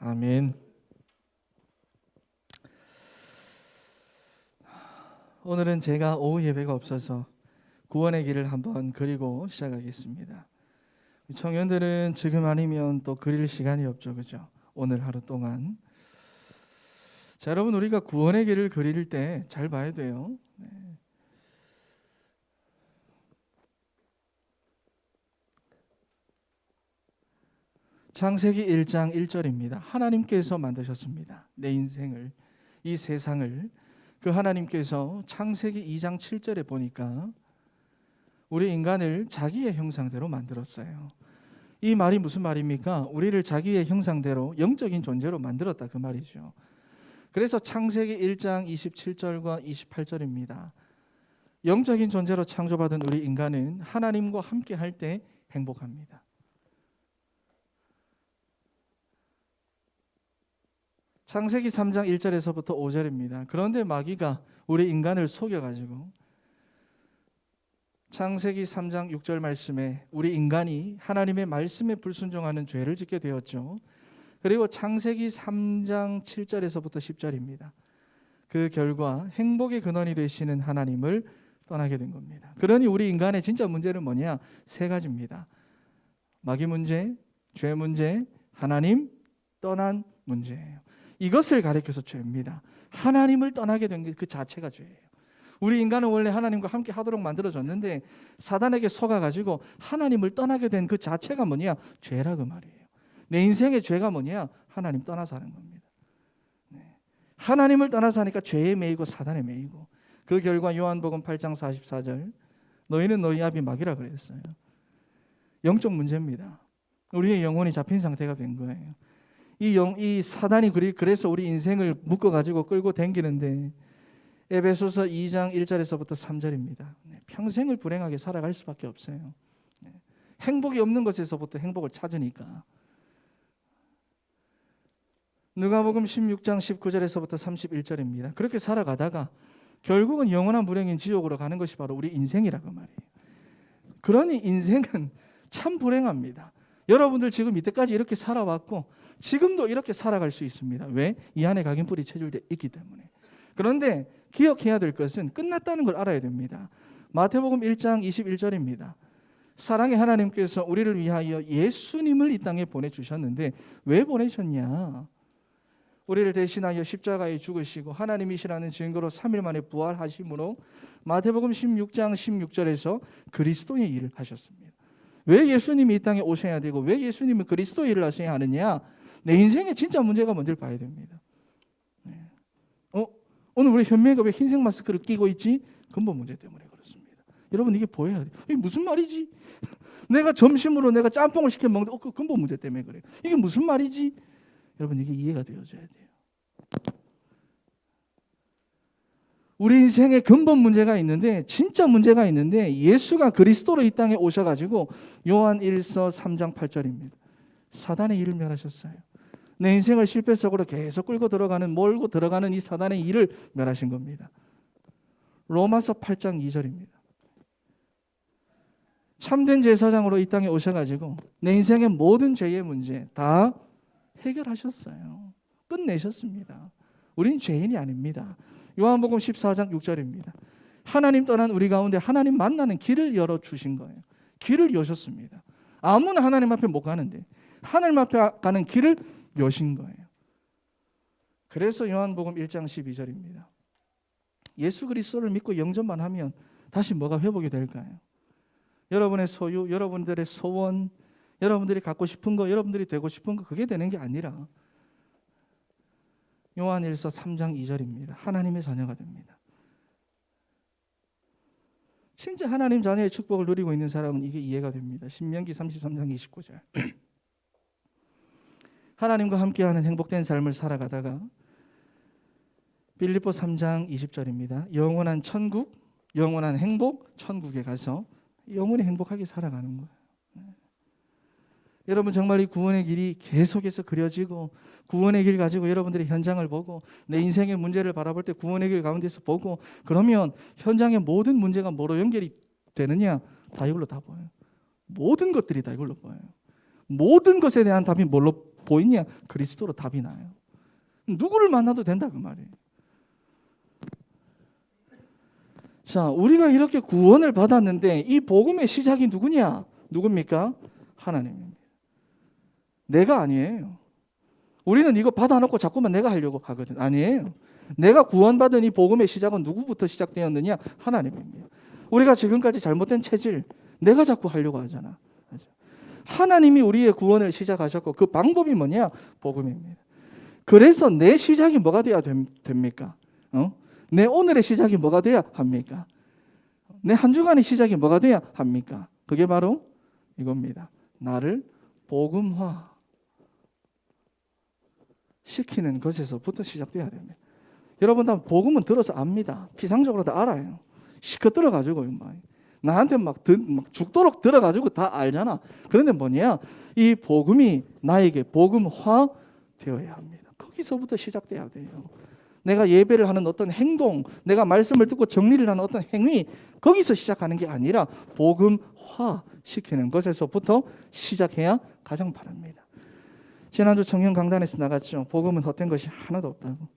아멘. 오늘은 제가 오후 예배가 없어서 구원의 길을 한번 그리고 시작하겠습니다. 청년들은 지금 아니면 또 그릴 시간이 없죠, 그죠? 오늘 하루 동안. 자, 여러분, 우리가 구원의 길을 그릴 때 잘 봐야 돼요. 네. 창세기 1장 1절입니다. 하나님께서 만드셨습니다. 내 인생을, 이 세상을. 그 하나님께서 창세기 2장 7절에 보니까 우리 인간을 자기의 형상대로 만들었어요. 이 말이 무슨 말입니까? 우리를 자기의 형상대로 영적인 존재로 만들었다, 그 말이죠. 그래서 창세기 1장 27절과 28절입니다. 영적인 존재로 창조받은 우리 인간은 하나님과 함께 할 때 행복합니다. 창세기 3장 1절에서부터 5절입니다. 그런데 마귀가 우리 인간을 속여가지고 창세기 3장 6절 말씀에 우리 인간이 하나님의 말씀에 불순종하는 죄를 짓게 되었죠. 그리고 창세기 3장 7절에서부터 10절입니다. 그 결과 행복의 근원이 되시는 하나님을 떠나게 된 겁니다. 그러니 우리 인간의 진짜 문제는 뭐냐? 세 가지입니다. 마귀 문제, 죄 문제, 하나님 떠난 문제예요. 이것을 가리켜서 죄입니다. 하나님을 떠나게 된 게 그 자체가 죄예요. 우리 인간은 원래 하나님과 함께 하도록 만들어졌는데 사단에게 속아가지고 하나님을 떠나게 된 그 자체가 뭐냐? 죄라 그 말이에요. 내 인생의 죄가 뭐냐? 하나님 떠나서 하는 겁니다. 네. 하나님을 떠나서 하니까 죄에 매이고 사단에 매이고 그 결과 요한복음 8장 44절 너희는 너희 아비 마귀라 그랬어요. 영적 문제입니다. 우리의 영혼이 잡힌 상태가 된 거예요. 이 사단이 그래서 우리 인생을 묶어가지고 끌고 다니는데 에베소서 2장 1절에서부터 3절입니다. 평생을 불행하게 살아갈 수밖에 없어요. 행복이 없는 것에서부터 행복을 찾으니까. 누가복음 16장 19절에서부터 31절입니다. 그렇게 살아가다가 결국은 영원한 불행인 지옥으로 가는 것이 바로 우리 인생이라고 말이에요. 그러니 인생은 참 불행합니다. 여러분들 지금 이때까지 이렇게 살아왔고 지금도 이렇게 살아갈 수 있습니다. 왜? 이 안에 각인뿔이 채줄되어 있기 때문에. 그런데 기억해야 될 것은 끝났다는 걸 알아야 됩니다. 마태복음 1장 21절입니다. 사랑의 하나님께서 우리를 위하여 예수님을 이 땅에 보내주셨는데 왜 보내셨냐? 우리를 대신하여 십자가에 죽으시고 하나님이시라는 증거로 3일 만에 부활하심으로 마태복음 16장 16절에서 그리스도의 일을 하셨습니다. 왜 예수님이 이 땅에 오셔야 되고 왜 예수님이 그리스도의 일을 하셔야 하느냐? 내 인생의 진짜 문제가 뭔지를 봐야 됩니다. 오늘 우리 현명이가 왜 흰색 마스크를 끼고 있지? 근본 문제 때문에 그렇습니다. 여러분 이게 보여야 돼요. 이게 무슨 말이지? 내가 점심으로 내가 짬뽕을 시켜 먹는데 그 근본 문제 때문에 그래요. 이게 무슨 말이지? 여러분 이게 이해가 되어져야 돼요. 우리 인생에 근본 문제가 있는데 진짜 문제가 있는데 예수가 그리스도로 이 땅에 오셔가지고 요한 1서 3장 8절입니다. 사단의 일을 멸하셨어요. 내 인생을 실패 속으로 계속 끌고 들어가는 몰고 들어가는 이 사단의 일을 멸하신 겁니다. 로마서 8장 2절입니다. 참된 제사장으로 이 땅에 오셔가지고 내 인생의 모든 죄의 문제 다 해결하셨어요. 끝내셨습니다. 우린 죄인이 아닙니다. 요한복음 14장 6절입니다. 하나님 떠난 우리 가운데 하나님 만나는 길을 열어주신 거예요. 길을 여셨습니다. 아무나 하나님 앞에 못 가는데 하나님 앞에 가는 길을 여신 거예요. 그래서 요한복음 1장 12절입니다. 예수 그리스도를 믿고 영접만 하면 다시 뭐가 회복이 될까요? 여러분의 소유, 여러분들의 소원, 여러분들이 갖고 싶은 거, 여러분들이 되고 싶은 거 그게 되는 게 아니라 요한일서 3장 2절입니다. 하나님의 자녀가 됩니다. 진짜 하나님 자녀의 축복을 누리고 있는 사람은 이게 이해가 됩니다. 신명기 33장 29절. 하나님과 함께하는 행복된 삶을 살아가다가 빌립보 3장 20절입니다. 영원한 천국, 영원한 행복, 천국에 가서 영원히 행복하게 살아가는 거예요. 여러분 정말 이 구원의 길이 계속해서 그려지고 구원의 길 가지고 여러분들이 현장을 보고 내 인생의 문제를 바라볼 때 구원의 길 가운데서 보고 그러면 현장의 모든 문제가 뭐로 연결이 되느냐? 다 이걸로 다 보여요. 모든 것들이 다 이걸로 보여요. 모든 것에 대한 답이 뭘로 보이냐? 그리스도로 답이 나요. 누구를 만나도 된다 그 말이에요. 자, 우리가 이렇게 구원을 받았는데 이 복음의 시작이 누구냐? 누굽니까? 하나님입니다. 내가 아니에요. 우리는 이거 받아놓고 자꾸만 내가 하려고 하거든. 아니에요. 내가 구원받은 이 복음의 시작은 누구부터 시작되었느냐? 하나님입니다. 우리가 지금까지 잘못된 체질 내가 자꾸 하려고 하잖아. 하나님이 우리의 구원을 시작하셨고 그 방법이 뭐냐? 복음입니다. 그래서 내 시작이 뭐가 돼야 됩니까? 내 오늘의 시작이 뭐가 돼야 합니까? 내 한 주간의 시작이 뭐가 돼야 합니까? 그게 바로 이겁니다. 나를 복음화 시키는 것에서부터 시작돼야 됩니다. 여러분 다 복음은 들어서 압니다. 피상적으로 다 알아요. 시커 들어가지고 나한테 막 죽도록 들어가지고 다 알잖아. 그런데 뭐냐? 이 복음이 나에게 복음화 되어야 합니다. 거기서부터 시작돼야 돼요. 내가 예배를 하는 어떤 행동, 내가 말씀을 듣고 정리를 하는 어떤 행위, 거기서 시작하는 게 아니라 복음화 시키는 것에서부터 시작해야 가장 바랍니다. 지난주 청년 강단에서 나갔죠. 복음은 헛된 것이 하나도 없다고.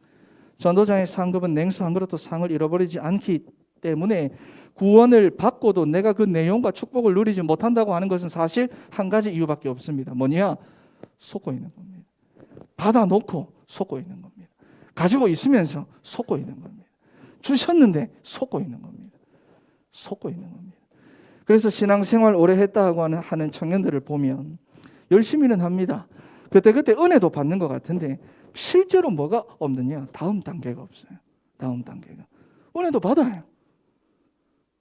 전도자의 상급은 냉수 한 그릇도 상을 잃어버리지 않기 때문에 구원을 받고도 내가 그 내용과 축복을 누리지 못한다고 하는 것은 사실 한 가지 이유밖에 없습니다. 뭐냐? 속고 있는 겁니다. 받아놓고 속고 있는 겁니다. 가지고 있으면서 속고 있는 겁니다. 주셨는데 속고 있는 겁니다. 속고 있는 겁니다. 그래서 신앙생활 오래 했다고 하는 청년들을 보면 열심히는 합니다. 그때 은혜도 받는 것 같은데 실제로 뭐가 없느냐? 다음 단계가 없어요. 다음 단계가. 은혜도 받아요.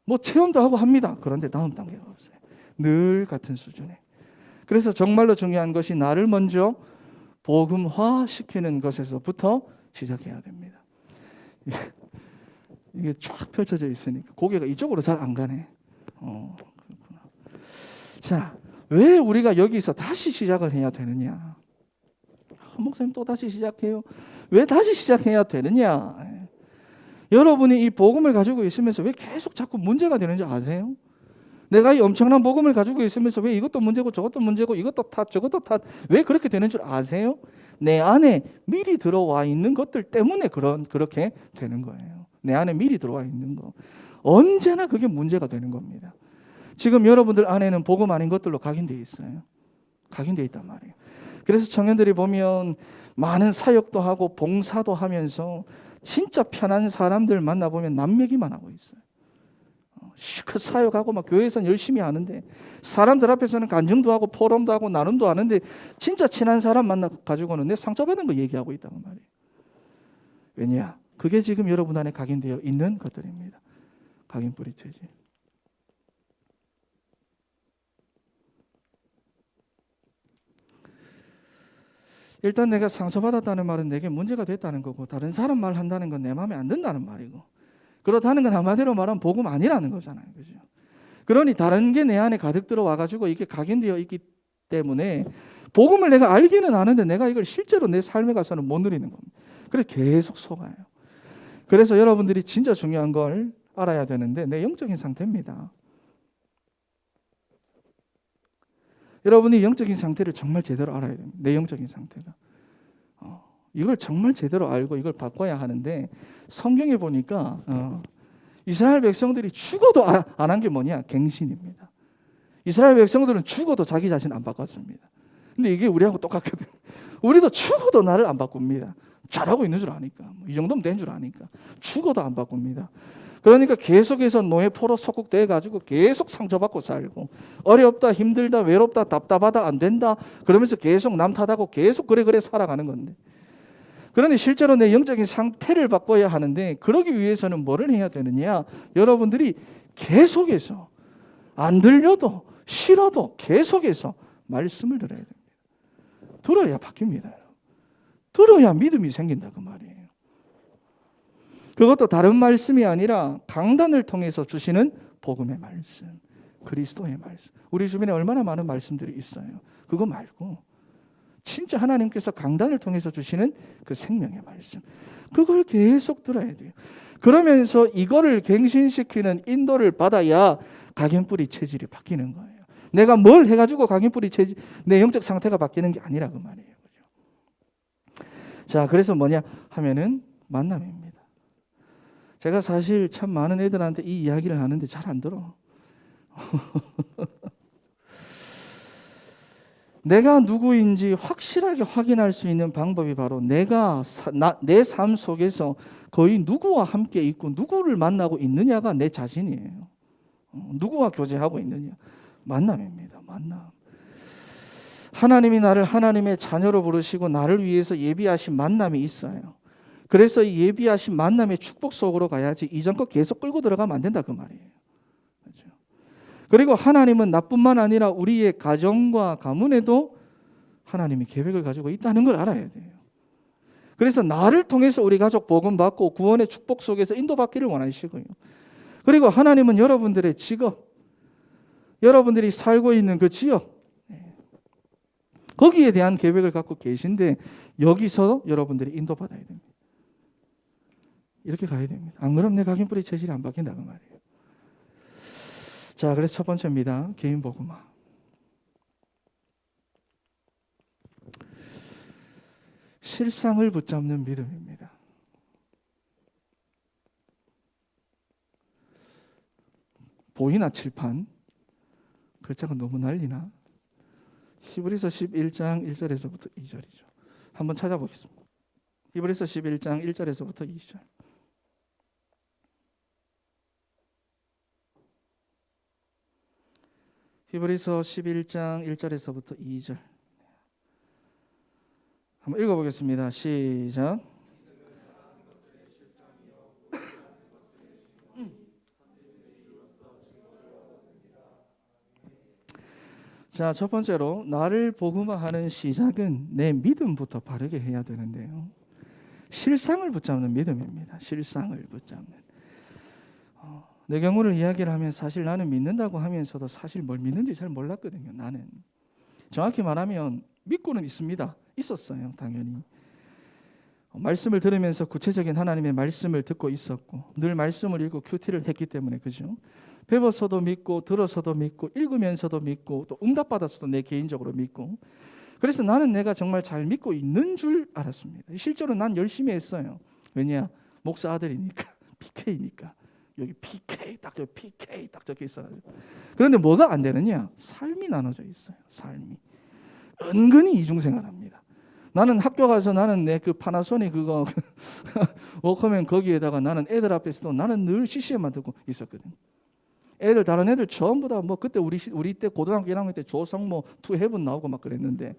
뭐 체험도 하고 합니다. 그런데 다음 단계가 없어요. 늘 같은 수준에. 그래서 정말로 중요한 것이 나를 먼저 복음화 시키는 것에서부터 시작해야 됩니다. 이게 쫙 펼쳐져 있으니까 고개가 이쪽으로 잘 안 가네. 그렇구나. 자, 왜 우리가 여기서 다시 시작을 해야 되느냐? 목사님 또 다시 시작해요. 왜 다시 시작해야 되느냐? 여러분이 이 복음을 가지고 있으면서 왜 계속 자꾸 문제가 되는지 아세요? 내가 이 엄청난 복음을 가지고 있으면서 왜 이것도 문제고 저것도 문제고 이것도 탓 저것도 탓 왜 그렇게 되는 줄 아세요? 내 안에 미리 들어와 있는 것들 때문에 그렇게 되는 거예요. 내 안에 미리 들어와 있는 거. 언제나 그게 문제가 되는 겁니다. 지금 여러분들 안에는 복음 아닌 것들로 각인되어 있어요. 각인되어 있단 말이에요. 그래서 청년들이 보면 많은 사역도 하고 봉사도 하면서 진짜 편한 사람들 만나보면 남얘기만 하고 있어요. 그 사역하고 막 교회에서는 열심히 하는데 사람들 앞에서는 간증도 하고 포럼도 하고 나눔도 하는데 진짜 친한 사람 만나가지고는 내 상처받은 거 얘기하고 있다고 말이에요. 왜냐? 그게 지금 여러분 안에 각인되어 있는 것들입니다. 각인 뿌리 체질. 일단 내가 상처받았다는 말은 내게 문제가 됐다는 거고 다른 사람 말 한다는 건 내 마음에 안 든다는 말이고 그렇다는 건 한마디로 말하면 복음 아니라는 거잖아요. 그죠? 그러니 다른 게 내 안에 가득 들어와가지고 이게 각인되어 있기 때문에 복음을 내가 알기는 아는데 내가 이걸 실제로 내 삶에 가서는 못 누리는 겁니다. 그래서 계속 속아요. 그래서 여러분들이 진짜 중요한 걸 알아야 되는데 내 영적인 상태입니다. 여러분이 영적인 상태를 정말 제대로 알아야 됩니다. 내 영적인 상태가. 이걸 정말 제대로 알고 이걸 바꿔야 하는데 성경에 보니까 이스라엘 백성들이 죽어도 안 한 게 뭐냐? 갱신입니다. 이스라엘 백성들은 죽어도 자기 자신 안 바꿨습니다. 근데 이게 우리하고 똑같거든요. 우리도 죽어도 나를 안 바꿉니다. 잘하고 있는 줄 아니까. 이 정도면 된 줄 아니까. 죽어도 안 바꿉니다. 그러니까 계속해서 노예 포로 속국돼 가지고 계속 상처받고 살고 어렵다 힘들다 외롭다 답답하다 안 된다 그러면서 계속 남 탓하고 계속 그래 살아가는 건데 그런데 실제로 내 영적인 상태를 바꿔야 하는데 그러기 위해서는 뭐를 해야 되느냐? 여러분들이 계속해서 안 들려도 싫어도 계속해서 말씀을 들어야 됩니다. 들어야 바뀝니다. 들어야 믿음이 생긴다 그 말이에요. 그것도 다른 말씀이 아니라 강단을 통해서 주시는 복음의 말씀, 그리스도의 말씀. 우리 주변에 얼마나 많은 말씀들이 있어요. 그거 말고 진짜 하나님께서 강단을 통해서 주시는 그 생명의 말씀. 그걸 계속 들어야 돼요. 그러면서 이거를 갱신시키는 인도를 받아야 각인뿌리 체질이 바뀌는 거예요. 내가 뭘 해가지고 각인뿌리 체질, 내 영적 상태가 바뀌는 게 아니라 그 말이에요. 그죠? 자, 그래서 뭐냐 하면은 만남입니다. 제가 사실 참 많은 애들한테 이 이야기를 하는데 잘 안 들어. 내가 누구인지 확실하게 확인할 수 있는 방법이 바로 내가 내 삶 속에서 거의 누구와 함께 있고 누구를 만나고 있느냐가 내 자신이에요. 누구와 교제하고 있느냐. 만남입니다. 만남. 하나님이 나를 하나님의 자녀로 부르시고 나를 위해서 예비하신 만남이 있어요. 그래서 이 예비하신 만남의 축복 속으로 가야지 이전 거 계속 끌고 들어가면 안 된다 그 말이에요. 그렇죠? 그리고 하나님은 나뿐만 아니라 우리의 가정과 가문에도 하나님이 계획을 가지고 있다는 걸 알아야 돼요. 그래서 나를 통해서 우리 가족 복음 받고 구원의 축복 속에서 인도받기를 원하시고요. 그리고 하나님은 여러분들의 직업, 여러분들이 살고 있는 그 지역, 거기에 대한 계획을 갖고 계신데 여기서 여러분들이 인도받아야 됩니다. 이렇게 가야 됩니다. 안 그러면 내 각인뿌리 체질이 안 바뀐다는 말이에요. 자, 그래서 첫 번째입니다. 개인 복음화. 실상을 붙잡는 믿음입니다. 보이나 칠판? 글자가 너무 난리나? 히브리서 11장 1절에서부터 2절이죠. 한번 찾아보겠습니다. 히브리서 11장 1절에서부터 2절. 히브리서 11장 1절에서부터 2절. 한번 읽어보겠습니다. 시작. 자, 첫 번째로 나를 복음화하는 시작은 내 믿음부터 바르게 해야 되는데요. 실상을 붙잡는 믿음입니다. 실상을 붙잡는. 내 경우를 이야기를 하면 사실 나는 믿는다고 하면서도 사실 뭘 믿는지 잘 몰랐거든요. 나는 정확히 말하면 믿고는 있습니다. 있었어요. 당연히. 말씀을 들으면서 구체적인 하나님의 말씀을 듣고 있었고 늘 말씀을 읽고 큐티를 했기 때문에 그죠? 배워서도 믿고 들어서도 믿고 읽으면서도 믿고 또 응답받아서도 내 개인적으로 믿고 그래서 나는 내가 정말 잘 믿고 있는 줄 알았습니다. 실제로 난 열심히 했어요. 왜냐? 목사 아들이니까 PK니까 여기 PK 딱 적혀 있어요. 그런데 뭐가 안 되느냐? 삶이 나눠져 있어요. 삶이 은근히 이중생활합니다. 나는 학교 가서 나는 내 그 파나소닉 그거 워커맨 거기에다가 나는 애들 앞에서도 나는 늘 CCM만 듣고 있었거든. 애들 다른 애들 전부 다 뭐 그때 우리 때 고등학교 1학년 때 조성모 투 헤븐 나오고 막 그랬는데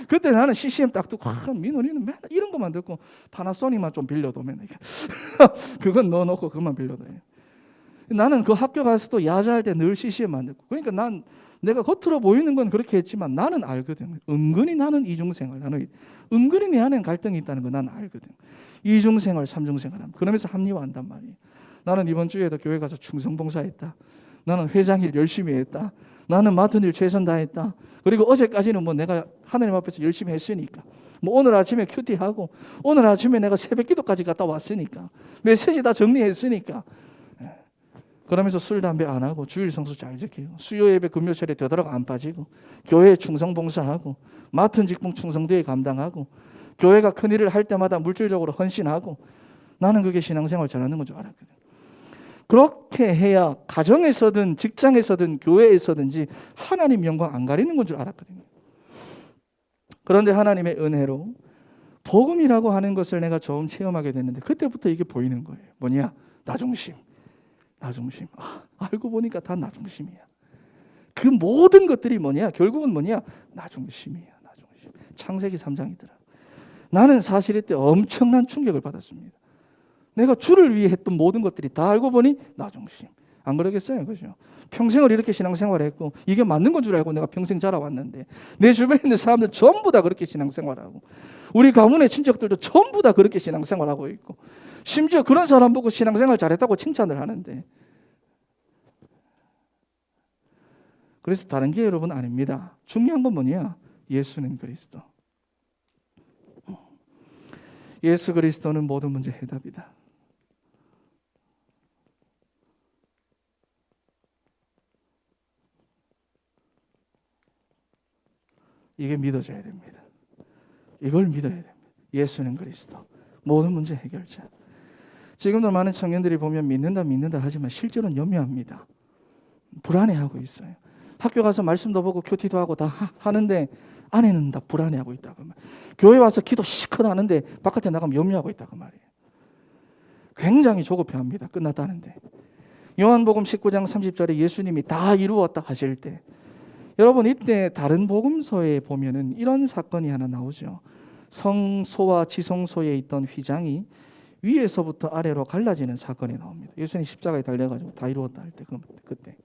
그때 나는 CCM 딱 듣고 민원이는 맨날 이런 것만 듣고 파나소닉만 좀 빌려도 맨날 그건 넣어놓고 그것만 빌려도 해요. 나는 그 학교 가서도 야자할 때 늘 CCM만 듣고 그러니까 난 내가 겉으로 보이는 건 그렇게 했지만 나는 알거든. 은근히 나는 이중생활, 나는 은근히 내 안에 갈등이 있다는 거 난 알거든. 이중생활, 삼중생활 그러면서 합리화한단 말이에요. 나는 이번 주에도 교회 가서 충성봉사했다. 나는 회장일 열심히 했다. 나는 맡은 일 최선 다했다. 그리고 어제까지는 뭐 내가 하나님 앞에서 열심히 했으니까 뭐 오늘 아침에 큐티하고 오늘 아침에 내가 새벽기도까지 갔다 왔으니까 메시지 다 정리했으니까 그러면서 술, 담배 안 하고 주일 성수 잘 지키고 수요 예배 금요철에 되도록 안 빠지고 교회에 충성봉사하고 맡은 직분 충성되게 감당하고 교회가 큰일을 할 때마다 물질적으로 헌신하고 나는 그게 신앙생활 잘하는 건 줄 알았거든. 그렇게 해야 가정에서든 직장에서든 교회에서든지 하나님 영광 안 가리는 건 줄 알았거든요. 그런데 하나님의 은혜로 복음이라고 하는 것을 내가 처음 체험하게 됐는데 그때부터 이게 보이는 거예요. 뭐냐? 나 중심. 알고 보니까 다 나 중심이야. 그 모든 것들이 뭐냐? 결국은 뭐냐? 나 중심이야. 창세기 3장이더라. 나는 사실 이때 엄청난 충격을 받았습니다. 내가 주를 위해 했던 모든 것들이 다 알고 보니 나 중심. 안 그러겠어요? 그죠? 평생을 이렇게 신앙생활을 했고 이게 맞는 건 줄 알고 내가 평생 자라왔는데 내 주변에 있는 사람들 전부 다 그렇게 신앙생활하고 우리 가문의 친척들도 전부 다 그렇게 신앙생활하고 있고 심지어 그런 사람 보고 신앙생활 잘했다고 칭찬을 하는데 그래서 다른 게 여러분 아닙니다. 중요한 건 뭐냐? 예수는 그리스도. 예수 그리스도는 모든 문제 해답이다. 이게 믿어져야 됩니다. 이걸 믿어야 됩니다. 예수는 그리스도, 모든 문제 해결자. 지금도 많은 청년들이 보면 믿는다 하지만 실제로는 염려합니다. 불안해하고 있어요. 학교 가서 말씀도 보고 큐티도 하고 다 하는데 안에는 다 불안해하고 있다고 말이에요. 교회 와서 기도 시컷 하는데 바깥에 나가면 염려하고 있다고 말이에요. 굉장히 조급해합니다. 끝났다는데. 요한복음 19장 30절에 예수님이 다 이루었다 하실 때, 여러분 이때 다른 복음서에 보면은 이런 사건이 하나 나오죠. 성소와 지성소에 있던 휘장이 위에서부터 아래로 갈라지는 사건이 나옵니다. 예수님 십자가에 달려가지고 다 이루었다 할 때 그때.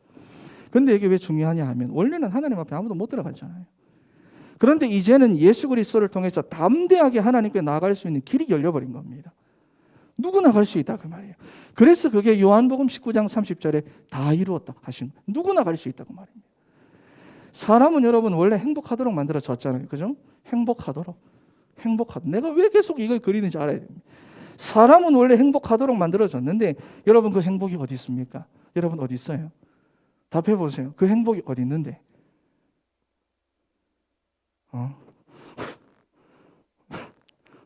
근데 이게 왜 중요하냐 하면 원래는 하나님 앞에 아무도 못 들어가잖아요. 그런데 이제는 예수 그리스도를 통해서 담대하게 하나님께 나아갈 수 있는 길이 열려버린 겁니다. 누구나 갈 수 있다 그 말이에요. 그래서 그게 요한복음 19장 30절에 다 이루었다 하신 거예요. 누구나 갈 수 있다고 말입니다. 사람은 여러분 원래 행복하도록 만들어졌잖아요. 그죠? 행복하도록. 내가 왜 계속 이걸 그리는지 알아야 됩니다. 사람은 원래 행복하도록 만들어졌는데 여러분 그 행복이 어디 있습니까? 여러분 어디 있어요? 답해 보세요. 그 행복이 어디 있는데?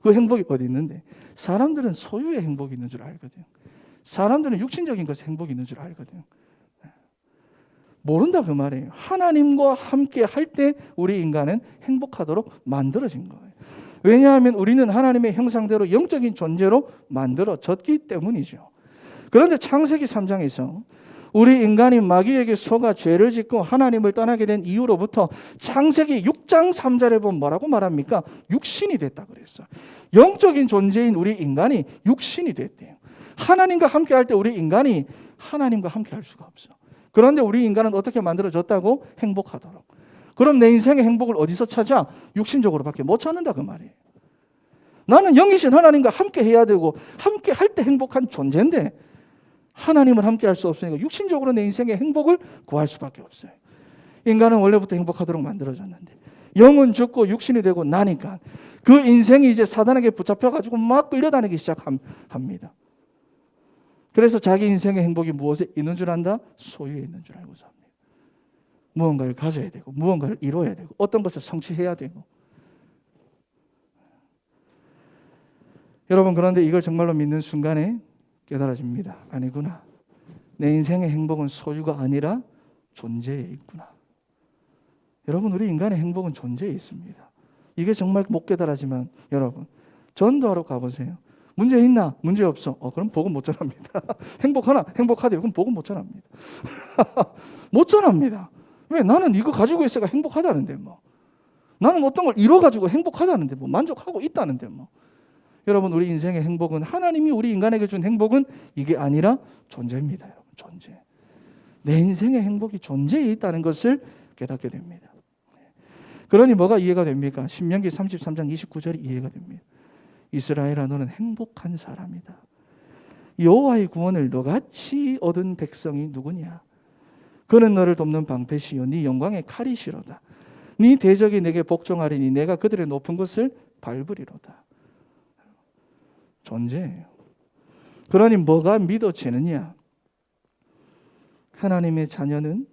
그 행복이 어디 있는데? 사람들은 소유의 행복이 있는 줄 알거든요. 사람들은 육신적인 것에 행복이 있는 줄 알거든요. 모른다 그 말이에요. 하나님과 함께 할 때 우리 인간은 행복하도록 만들어진 거예요. 왜냐하면 우리는 하나님의 형상대로 영적인 존재로 만들어졌기 때문이죠. 그런데 창세기 3장에서 우리 인간이 마귀에게 속아 죄를 짓고 하나님을 떠나게 된 이후로부터 창세기 6장 3절에 보면 뭐라고 말합니까? 육신이 됐다 그랬어요. 영적인 존재인 우리 인간이 육신이 됐대요. 하나님과 함께 할 때 우리 인간이 하나님과 함께 할 수가 없어. 그런데 우리 인간은 어떻게 만들어졌다고? 행복하도록. 그럼 내 인생의 행복을 어디서 찾아? 육신적으로밖에 못 찾는다 그 말이에요. 나는 영이신 하나님과 함께 해야 되고 함께 할 때 행복한 존재인데 하나님을 함께 할 수 없으니까 육신적으로 내 인생의 행복을 구할 수밖에 없어요. 인간은 원래부터 행복하도록 만들어졌는데 영은 죽고 육신이 되고 나니까 그 인생이 이제 사단에게 붙잡혀가지고 막 끌려다니기 시작합니다. 그래서 자기 인생의 행복이 무엇에 있는 줄 안다? 소유에 있는 줄 알고 삽니다. 무언가를 가져야 되고 무언가를 이루어야 되고 어떤 것을 성취해야 되고. 여러분 그런데 이걸 정말로 믿는 순간에 깨달아집니다. 아니구나. 내 인생의 행복은 소유가 아니라 존재에 있구나. 여러분 우리 인간의 행복은 존재에 있습니다. 이게 정말 못 깨달아지만 여러분 전도하러 가보세요. 문제 있나? 문제 없어. 그럼 복음 못 전합니다. 행복하나? 행복하대요. 그럼 복음 못 전합니다. 못 전합니다. 왜? 나는 이거 가지고 있어가 행복하다는데 뭐. 나는 어떤 걸 이뤄가지고 행복하다는데 뭐. 만족하고 있다는데 뭐. 여러분 우리 인생의 행복은 하나님이 우리 인간에게 준 행복은 이게 아니라 존재입니다. 여러분 존재. 내 인생의 행복이 존재에 있다는 것을 깨닫게 됩니다. 그러니 뭐가 이해가 됩니까? 신명기 33장 29절이 이해가 됩니다. 이스라엘아 너는 행복한 사람이다. 여호와의 구원을 너같이 얻은 백성이 누구냐? 그는 너를 돕는 방패시요 네 영광의 칼이시로다. 네 대적이 내게 복종하리니 내가 그들의 높은 곳을 밟으리로다. 존재예요. 그러니 뭐가 믿어지느냐? 하나님의 자녀는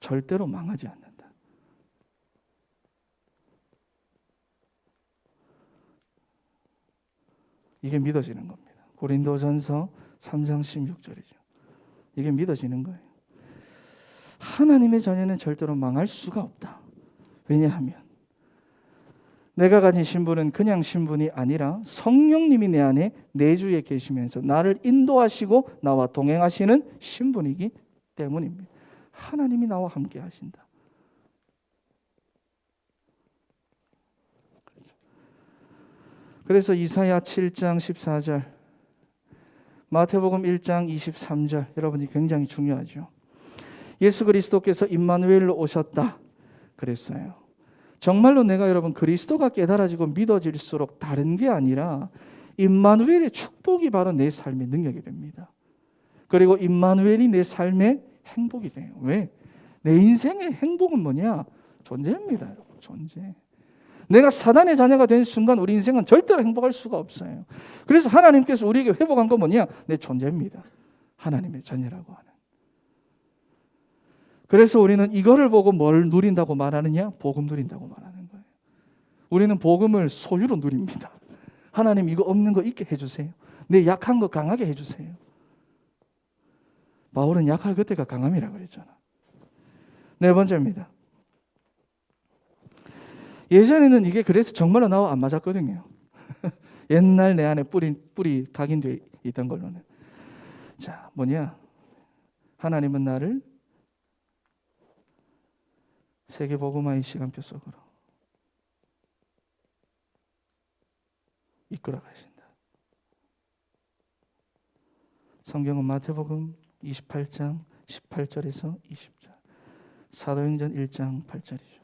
절대로 망하지 않는다. 이게 믿어지는 겁니다. 고린도전서 3장 16절이죠. 이게 믿어지는 거예요. 하나님의 자녀는 절대로 망할 수가 없다. 왜냐하면 내가 가진 신분은 그냥 신분이 아니라 성령님이 내 안에 내주에 계시면서 나를 인도하시고 나와 동행하시는 신분이기 때문입니다. 하나님이 나와 함께 하신다. 그래서 이사야 7장 14절, 마태복음 1장 23절 여러분이 굉장히 중요하죠. 예수 그리스도께서 임마누엘로 오셨다 그랬어요. 정말로 내가 여러분 그리스도가 깨달아지고 믿어질수록 다른 게 아니라 임마누엘의 축복이 바로 내 삶의 능력이 됩니다. 그리고 임마누엘이 내 삶의 행복이 돼요. 왜? 내 인생의 행복은 뭐냐? 존재입니다. 여러분. 존재. 내가 사단의 자녀가 된 순간 우리 인생은 절대로 행복할 수가 없어요. 그래서 하나님께서 우리에게 회복한 건 뭐냐? 내 존재입니다. 하나님의 자녀라고 하는. 그래서 우리는 이거를 보고 뭘 누린다고 말하느냐? 복음 누린다고 말하는 거예요. 우리는 복음을 소유로 누립니다. 하나님 이거 없는 거 있게 해주세요. 내 약한 거 강하게 해주세요. 바울은 약할 그때가 강함이라고 그랬잖아. 네 번째입니다. 예전에는 이게 그래서 정말로 나와 안 맞았거든요. 옛날 내 안에 뿌리 각인되어 있던 걸로는. 자, 뭐냐? 하나님은 나를 세계복음화의 시간표 속으로 이끌어 가신다. 성경은 마태복음 28장 18절에서 20절, 사도행전 1장 8절이죠.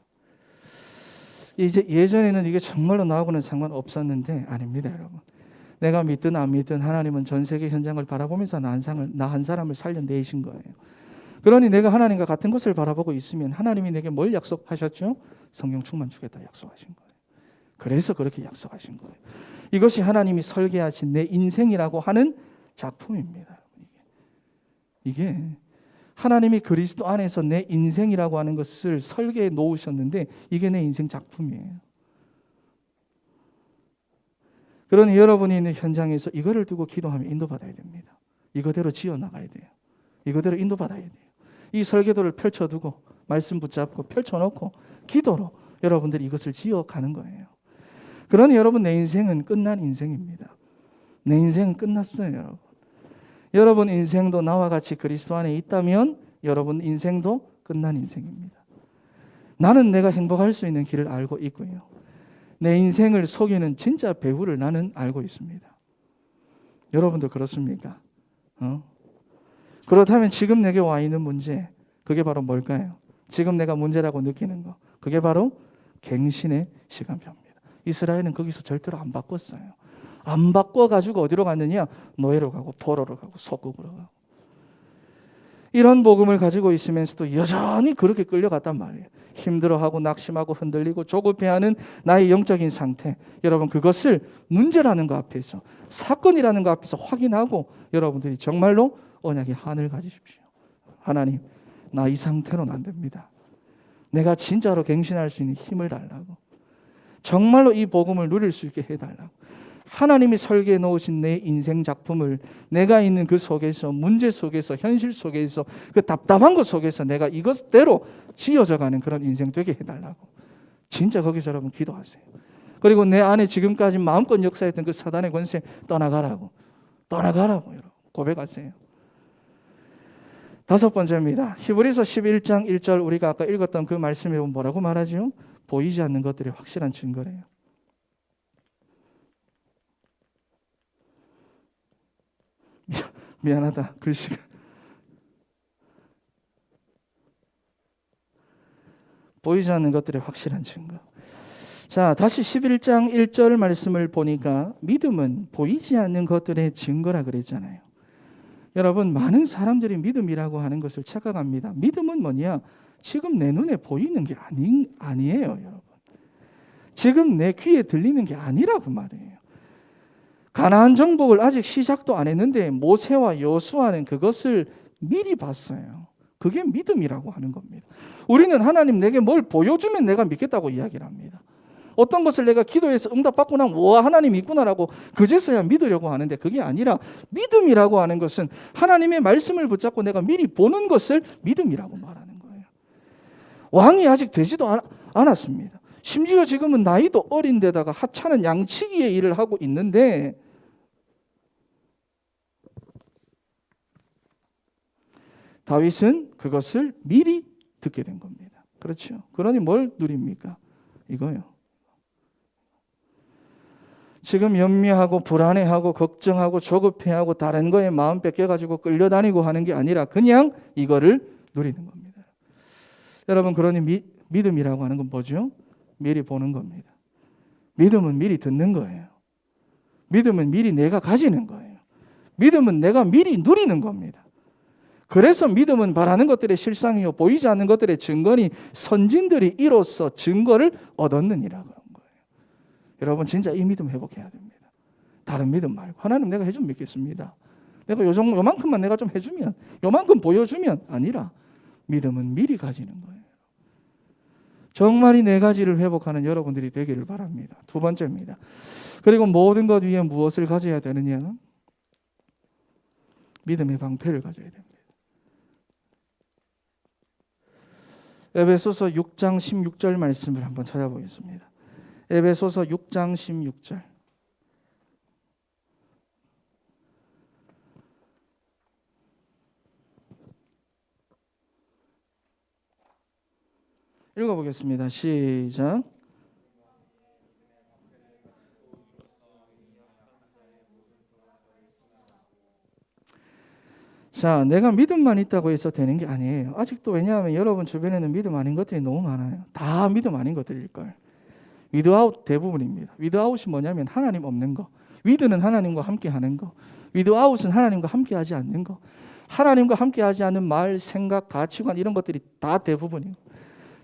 이제 예전에는 이게 정말로 나하고는 상관없었는데 아닙니다, 여러분. 내가 믿든 안 믿든 하나님은 전 세계 현장을 바라보면서 나 한 사람을 살려내신 거예요. 그러니 내가 하나님과 같은 것을 바라보고 있으면 하나님이 내게 뭘 약속하셨죠? 성령 충만 주겠다 약속하신 거예요. 그래서 그렇게 약속하신 거예요. 이것이 하나님이 설계하신 내 인생이라고 하는 작품입니다. 이게 하나님이 그리스도 안에서 내 인생이라고 하는 것을 설계해 놓으셨는데 이게 내 인생 작품이에요. 그러니 여러분이 있는 현장에서 이거를 두고 기도하면 인도받아야 됩니다. 이거대로 지어나가야 돼요. 이거대로 인도받아야 돼요. 이 설계도를 펼쳐두고 말씀 붙잡고 펼쳐놓고 기도로 여러분들이 이것을 지어가는 거예요. 그러니 여러분 내 인생은 끝난 인생입니다. 내 인생은 끝났어요, 여러분. 여러분 인생도 나와 같이 그리스도 안에 있다면 여러분 인생도 끝난 인생입니다. 나는 내가 행복할 수 있는 길을 알고 있고요. 내 인생을 속이는 진짜 배우를 나는 알고 있습니다. 여러분도 그렇습니까? 그렇다면 지금 내게 와 있는 문제, 그게 바로 뭘까요? 지금 내가 문제라고 느끼는 거, 그게 바로 갱신의 시간표입니다. 이스라엘은 거기서 절대로 안 바꿨어요. 안 바꿔가지고 어디로 갔느냐? 노예로 가고 포로로 가고 속국으로 가고. 이런 복음을 가지고 있으면서도 여전히 그렇게 끌려갔단 말이에요. 힘들어하고 낙심하고 흔들리고 조급해하는 나의 영적인 상태. 여러분 그것을 문제라는 것 앞에서, 사건이라는 것 앞에서 확인하고 여러분들이 정말로 언약의 한을 가지십시오. 하나님, 나 이 상태로는 안 됩니다. 내가 진짜로 갱신할 수 있는 힘을 달라고. 정말로 이 복음을 누릴 수 있게 해달라고. 하나님이 설계해 놓으신 내 인생 작품을 내가 있는 그 속에서, 문제 속에서, 현실 속에서, 그 답답한 것 속에서 내가 이것대로 지어져가는 그런 인생 되게 해달라고. 진짜 거기서 여러분 기도하세요. 그리고 내 안에 지금까지 마음껏 역사했던 그 사단의 권세 떠나가라고 여러분 고백하세요. 다섯 번째입니다. 히브리서 11장 1절 우리가 아까 읽었던 그 말씀에 보면 뭐라고 말하죠? 보이지 않는 것들이 확실한 증거래요. 미안하다. 글씨가 보이지 않는 것들의 확실한 증거. 자, 다시 11장 1절 말씀을 보니까 믿음은 보이지 않는 것들의 증거라 그랬잖아요. 여러분 많은 사람들이 믿음이라고 하는 것을 착각합니다. 믿음은 뭐냐? 지금 내 눈에 보이는 게 아니에요, 여러분. 지금 내 귀에 들리는 게 아니라고 말이에요. 가나안 정복을 아직 시작도 안 했는데 모세와 여호수아는 그것을 미리 봤어요. 그게 믿음이라고 하는 겁니다. 우리는 하나님 내게 뭘 보여주면 내가 믿겠다고 이야기를 합니다. 어떤 것을 내가 기도해서 응답받고 나면 와 하나님 있구나라고 그제서야 믿으려고 하는데 그게 아니라 믿음이라고 하는 것은 하나님의 말씀을 붙잡고 내가 미리 보는 것을 믿음이라고 말하는 거예요. 왕이 아직 되지도 않았습니다. 심지어 지금은 나이도 어린데다가 하찮은 양치기의 일을 하고 있는데 다윗은 그것을 미리 듣게 된 겁니다. 그렇죠? 그러니 뭘 누립니까? 이거요. 지금 염려하고 불안해하고 걱정하고 조급해하고 다른 거에 마음 뺏겨가지고 끌려다니고 하는 게 아니라 그냥 이거를 누리는 겁니다. 여러분 그러니 믿음이라고 하는 건 뭐죠? 미리 보는 겁니다. 믿음은 미리 듣는 거예요. 믿음은 미리 내가 가지는 거예요. 믿음은 내가 미리 누리는 겁니다. 그래서 믿음은 바라는 것들의 실상이요 보이지 않는 것들의 증거니 선진들이 이로써 증거를 얻었느니라 그런 거예요. 여러분 진짜 이 믿음 회복해야 됩니다. 다른 믿음 말고 하나님 내가 해주면 믿겠습니다. 내가 요만큼만 내가 좀 해주면 요만큼 보여주면 아니라 믿음은 미리 가지는 거예요. 정말 이 네 가지를 회복하는 여러분들이 되기를 바랍니다. 두 번째입니다. 그리고 모든 것 위에 무엇을 가져야 되느냐? 믿음의 방패를 가져야 됩니다. 에베소서 6장 16절 말씀을 한번 찾아보겠습니다. 에베소서 6장 16절. 읽어보겠습니다. 시작. 자, 내가 믿음만 있다고 해서 되는 게 아니에요. 아직도. 왜냐하면 여러분 주변에는 믿음 아닌 것들이 너무 많아요. 다 믿음 아닌 것들일걸. 위드아웃 대부분입니다. 위드아웃이 뭐냐면 하나님 없는 거. 위드는 하나님과 함께 하는 거. 위드아웃은 하나님과 함께 하지 않는 거. 하나님과 함께 하지 않는 말, 생각, 가치관 이런 것들이 다 대부분이에요.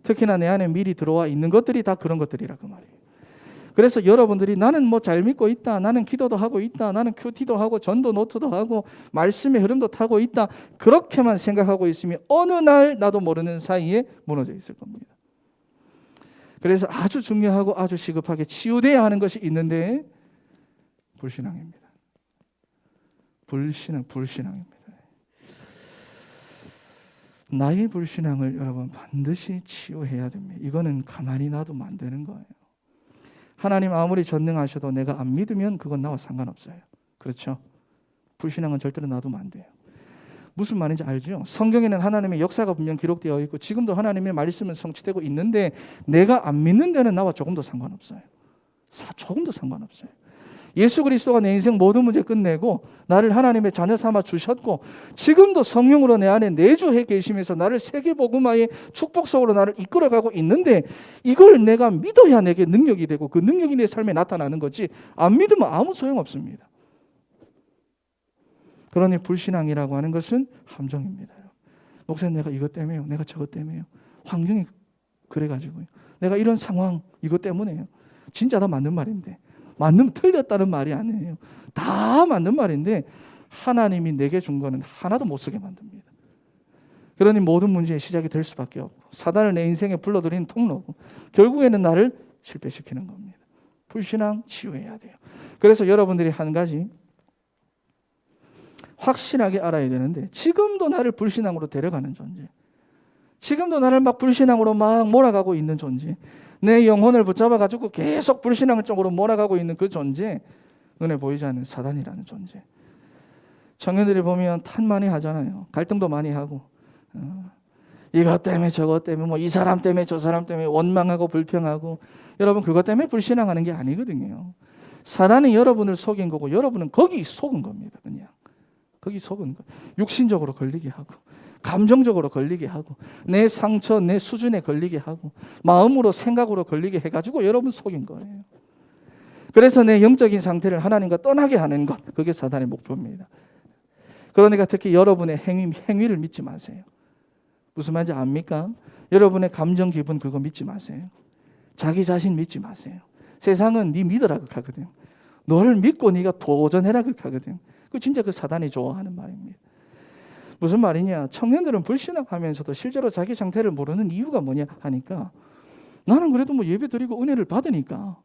특히나 내 안에 미리 들어와 있는 것들이 다 그런 것들이라 그 말이에요. 그래서 여러분들이 나는 뭐 잘 믿고 있다, 나는 기도도 하고 있다, 나는 큐티도 하고 전도 노트도 하고 말씀의 흐름도 타고 있다, 그렇게만 생각하고 있으면 어느 날 나도 모르는 사이에 무너져 있을 겁니다. 그래서 아주 중요하고 아주 시급하게 치유돼야 하는 것이 있는데 불신앙입니다. 불신앙입니다. 나의 불신앙을 여러분 반드시 치유해야 됩니다. 이거는 가만히 놔두면 안 되는 거예요. 하나님 아무리 전능하셔도 내가 안 믿으면 그건 나와 상관없어요. 그렇죠? 불신앙은 절대로 놔두면 안 돼요. 무슨 말인지 알죠? 성경에는 하나님의 역사가 분명 기록되어 있고 지금도 하나님의 말씀은 성취되고 있는데 내가 안 믿는 데는 나와 조금도 상관없어요. 조금도 상관없어요. 예수 그리스도가 내 인생 모든 문제 끝내고 나를 하나님의 자녀 삼아 주셨고 지금도 성령으로 내 안에 내주해 계시면서 나를 세계복음화의 축복 속으로 나를 이끌어가고 있는데 이걸 내가 믿어야 내게 능력이 되고 그 능력이 내 삶에 나타나는 거지 안 믿으면 아무 소용없습니다. 그러니 불신앙이라고 하는 것은 함정입니다. 목사님 내가 이것 때문에요. 내가 저것 때문에요. 환경이 그래가지고요. 내가 이런 상황 이것 때문에요. 진짜 다 맞는 말인데 맞는 틀렸다는 말이 아니에요. 다 맞는 말인데 하나님이 내게 준 거는 하나도 못 쓰게 만듭니다. 그러니 모든 문제의 시작이 될 수밖에 없고 사단을 내 인생에 불러들이는 통로고 결국에는 나를 실패시키는 겁니다. 불신앙 치유해야 돼요. 그래서 여러분들이 한 가지 확실하게 알아야 되는데 지금도 나를 불신앙으로 데려가는 존재, 지금도 나를 막 불신앙으로 막 몰아가고 있는 존재, 내 영혼을 붙잡아가지고 계속 불신앙 쪽으로 몰아가고 있는 그 존재, 눈에 보이지 않는 사단이라는 존재. 청년들이 보면 탓 많이 하잖아요. 갈등도 많이 하고 이것 때문에 저것 때문에 뭐 이 사람 때문에 저 사람 때문에 원망하고 불평하고. 여러분 그것 때문에 불신앙하는 게 아니거든요. 사단이 여러분을 속인 거고 여러분은 거기 속은 겁니다. 그냥 거기 속은 거. 육신적으로 걸리게 하고 감정적으로 걸리게 하고 내 상처 내 수준에 걸리게 하고 마음으로 생각으로 걸리게 해가지고 여러분 속인 거예요. 그래서 내 영적인 상태를 하나님과 떠나게 하는 것, 그게 사단의 목표입니다. 그러니까 특히 여러분의 행위를 믿지 마세요. 무슨 말인지 압니까? 여러분의 감정 기분 그거 믿지 마세요. 자기 자신 믿지 마세요. 세상은 네 믿으라 그러거든. 너를 믿고 네가 도전해라 그러거든. 그 진짜 그 사단이 좋아하는 말입니다. 무슨 말이냐? 청년들은 불신앙하면서도 실제로 자기 상태를 모르는 이유가 뭐냐 하니까 나는 그래도 뭐 예배 드리고 은혜를 받으니까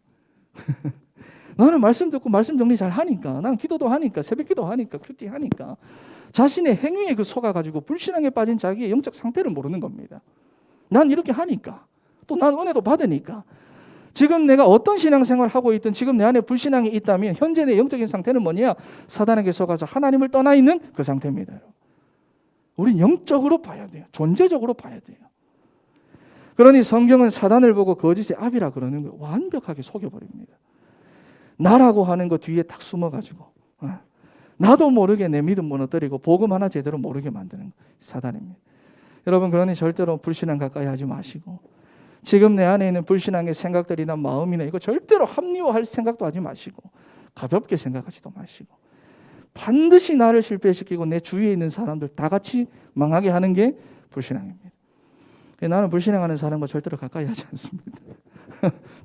나는 말씀 듣고 말씀 정리 잘 하니까 나는 기도도 하니까 새벽기도 하니까 큐티 하니까 자신의 행위에 그 속아가지고 불신앙에 빠진 자기의 영적 상태를 모르는 겁니다. 난 이렇게 하니까 또 난 은혜도 받으니까 지금 내가 어떤 신앙생활을 하고 있든 지금 내 안에 불신앙이 있다면 현재 내 영적인 상태는 뭐냐? 사단에게 속아서 하나님을 떠나 있는 그 상태입니다. 우린 영적으로 봐야 돼요. 존재적으로 봐야 돼요. 그러니 성경은 사단을 보고 거짓의 아비라 그러는 거예요. 완벽하게 속여버립니다. 나라고 하는 거 뒤에 딱 숨어가지고 나도 모르게 내 믿음 무너뜨리고 복음 하나 제대로 모르게 만드는 거 사단입니다. 여러분 그러니 절대로 불신앙 가까이 하지 마시고 지금 내 안에 있는 불신앙의 생각들이나 마음이나 이거 절대로 합리화할 생각도 하지 마시고 가볍게 생각하지도 마시고 반드시 나를 실패시키고 내 주위에 있는 사람들 다 같이 망하게 하는 게 불신앙입니다. 나는 불신앙하는 사람과 절대로 가까이 하지 않습니다.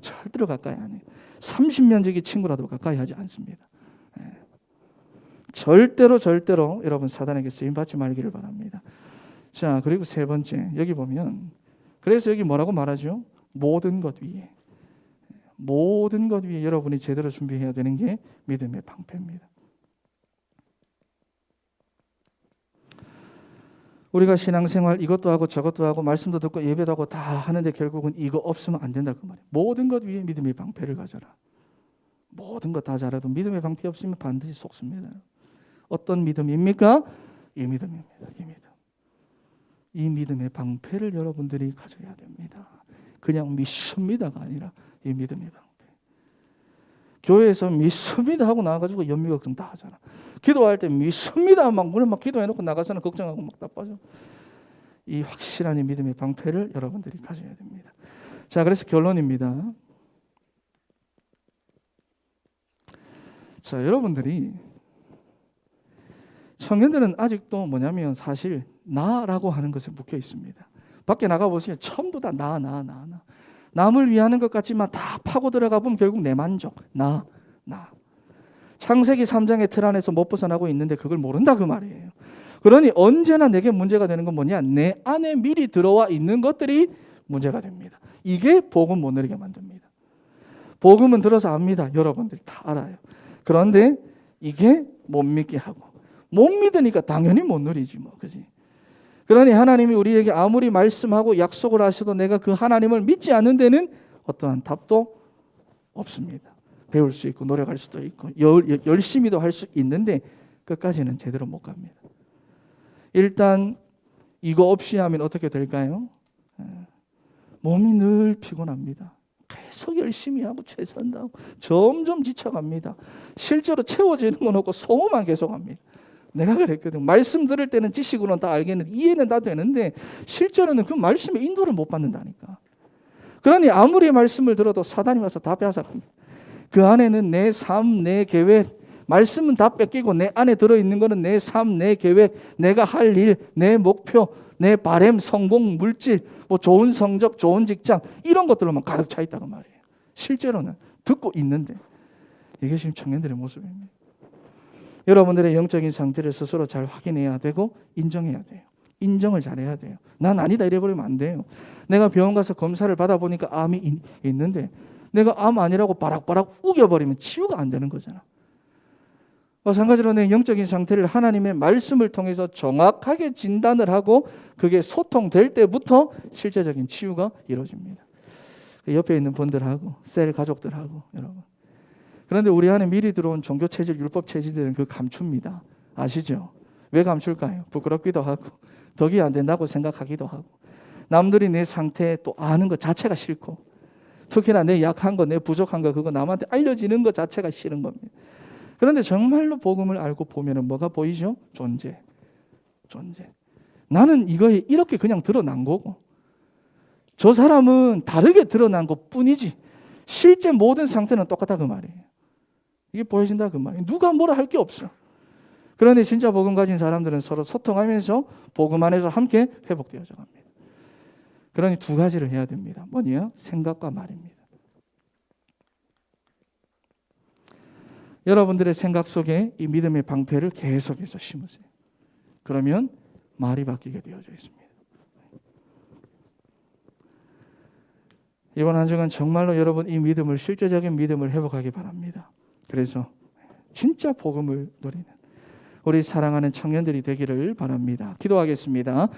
절대로 가까이 안 해요. 30년 지기 친구라도 가까이 하지 않습니다. 절대로 여러분 사단에게 쓰임받지 말기를 바랍니다. 자, 그리고 세 번째 여기 보면 그래서 여기 뭐라고 말하죠? 모든 것 위에. 모든 것 위에 여러분이 제대로 준비해야 되는 게 믿음의 방패입니다. 우리가 신앙생활 이것도 하고 저것도 하고 말씀도 듣고 예배도 하고 다 하는데 결국은 이거 없으면 안 된다 그 말이에요. 모든 것 위에 믿음의 방패를 가져라. 모든 것 다 잘해도 믿음의 방패 없으면 반드시 속습니다. 어떤 믿음입니까? 이 믿음입니다. 이 믿음. 이 믿음의 방패를 여러분들이 가져야 됩니다. 그냥 믿습니다가 아니라 이 믿음의 방패. 교회에서 믿습니다 하고 나와가지고 연미 걱정 다 하잖아. 기도할 때 믿습니다 막 물론 막 기도해놓고 나가서는 걱정하고 막 나빠져. 이 확실한 이 믿음의 방패를 여러분들이 가져야 됩니다. 자, 그래서 결론입니다. 자, 여러분들이 청년들은 아직도 뭐냐면 사실 나라고 하는 것에 묶여 있습니다. 밖에 나가 보세요. 전부 다 나. 남을 위하는 것 같지만 다 파고 들어가 보면 결국 내 만족, 나. 창세기 3장의 틀 안에서 못 벗어나고 있는데 그걸 모른다 그 말이에요. 그러니 언제나 내게 문제가 되는 건 뭐냐? 내 안에 미리 들어와 있는 것들이 문제가 됩니다. 이게 복음 못 누리게 만듭니다. 복음은 들어서 압니다. 여러분들이 다 알아요. 그런데 이게 못 믿게 하고 못 믿으니까 당연히 못 누리지 뭐, 그지? 그러니 하나님이 우리에게 아무리 말씀하고 약속을 하셔도 내가 그 하나님을 믿지 않는 데는 어떠한 답도 없습니다. 배울 수 있고 노력할 수도 있고 열심히도 할 수 있는데 끝까지는 제대로 못 갑니다. 일단 이거 없이 하면 어떻게 될까요? 몸이 늘 피곤합니다. 계속 열심히 하고 최선 다하고 점점 지쳐갑니다. 실제로 채워지는 건 없고 소모만 계속합니다. 내가 그랬거든. 말씀 들을 때는 지식으로는 다 알겠는데 이해는 다 되는데 실제로는 그 말씀의 인도를 못 받는다니까. 그러니 아무리 말씀을 들어도 사단이 와서 다 빼앗아갑니다. 그 안에는 내 삶, 내 계획, 말씀은 다 뺏기고 내 안에 들어있는 거는 내 삶, 내 계획, 내가 할 일, 내 목표, 내 바램, 성공, 물질, 뭐 좋은 성적, 좋은 직장 이런 것들로만 가득 차 있다고 말이에요. 실제로는 듣고 있는데 이게 지금 청년들의 모습입니다. 여러분들의 영적인 상태를 스스로 잘 확인해야 되고 인정해야 돼요. 인정을 잘해야 돼요. 난 아니다 이래버리면 안 돼요. 내가 병원 가서 검사를 받아보니까 암이 있는데 내가 암 아니라고 바락바락 우겨버리면 치유가 안 되는 거잖아. 마찬가지로 내 영적인 상태를 하나님의 말씀을 통해서 정확하게 진단을 하고 그게 소통될 때부터 실제적인 치유가 이루어집니다. 옆에 있는 분들하고 셀 가족들하고 여러분. 그런데 우리 안에 미리 들어온 종교 체질, 율법 체질들은 그 감춥니다. 아시죠? 왜 감출까요? 부끄럽기도 하고 덕이 안 된다고 생각하기도 하고 남들이 내 상태 또 아는 것 자체가 싫고 특히나 내 약한 거, 내 부족한 거 그거 남한테 알려지는 것 자체가 싫은 겁니다. 그런데 정말로 복음을 알고 보면 뭐가 보이죠? 존재. 나는 이거에 이렇게 그냥 드러난 거고 저 사람은 다르게 드러난 것뿐이지 실제 모든 상태는 똑같다 그 말이에요. 이게 보여진다 그 말이에요. 누가 뭐라 할 게 없어. 그런데 진짜 복음 가진 사람들은 서로 소통하면서 복음 안에서 함께 회복되어져 갑니다. 그러니 두 가지를 해야 됩니다. 뭐냐? 생각과 말입니다. 여러분들의 생각 속에 이 믿음의 방패를 계속해서 심으세요. 그러면 말이 바뀌게 되어져 있습니다. 이번 한 주간 정말로 여러분 이 믿음을 실제적인 믿음을 회복하기 바랍니다. 그래서 진짜 복음을 누리는 우리 사랑하는 청년들이 되기를 바랍니다. 기도하겠습니다.